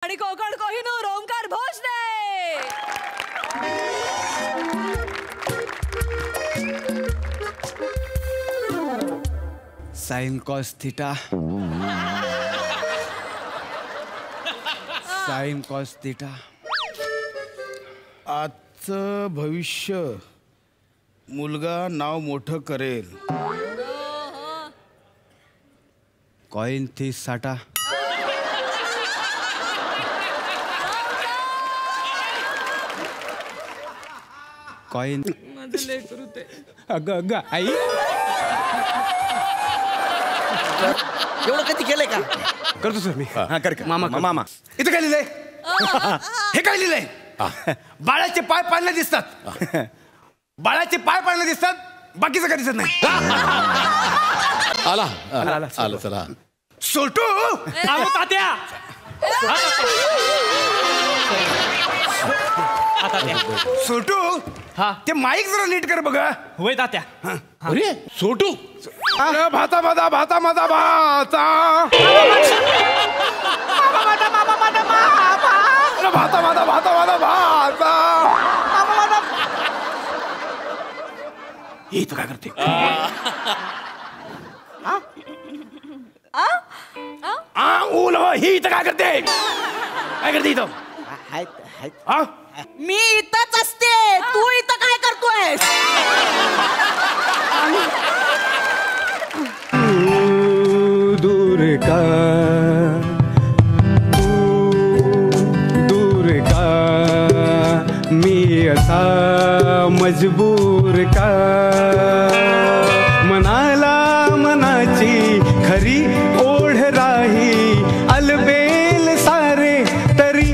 आणि Konkan Kohinoor Omkar Bhosale. Sine cos theta sine cos theta. आजचं भविष्य मुलगा नाव मोठं करेल. कॉइन थी साठा. कॉइन अगं अगं आई एवढं कधी केलंय का? करतो सर मी. हा कर कर. मामा कर. मामा इथं काय लिहिलंय? हे काय लिहिलंय? बाळाचे पाय पाळणे दिसतात. बाळाचे पाय पाळणे दिसतात, बाकीचं काय दिसत नाही. आला आला चला. सोटू तात्या सोटू हा. ते माईक जरा नीट कर बघा. होय तात्या. अरे सोटू भाता माझा भाता माझा भाता भाता माझा भाता माझा भाता. हे तो काय करते? ऊल हो, ही इथं काय करते? काय करते इथं? हा? मी इथंच असते, तू इथं काय करतोयस? दूर का दूर का मी असा मजबूर का. मनाला मनाची खरी ओढ राही, अलबेल सारे तरी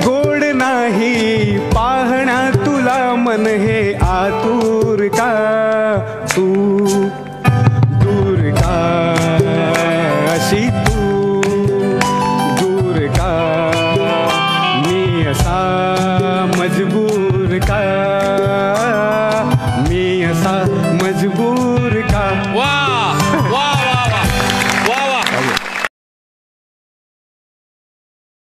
गोड नाही. पाहण्या तुला मन हे आतुर का. तू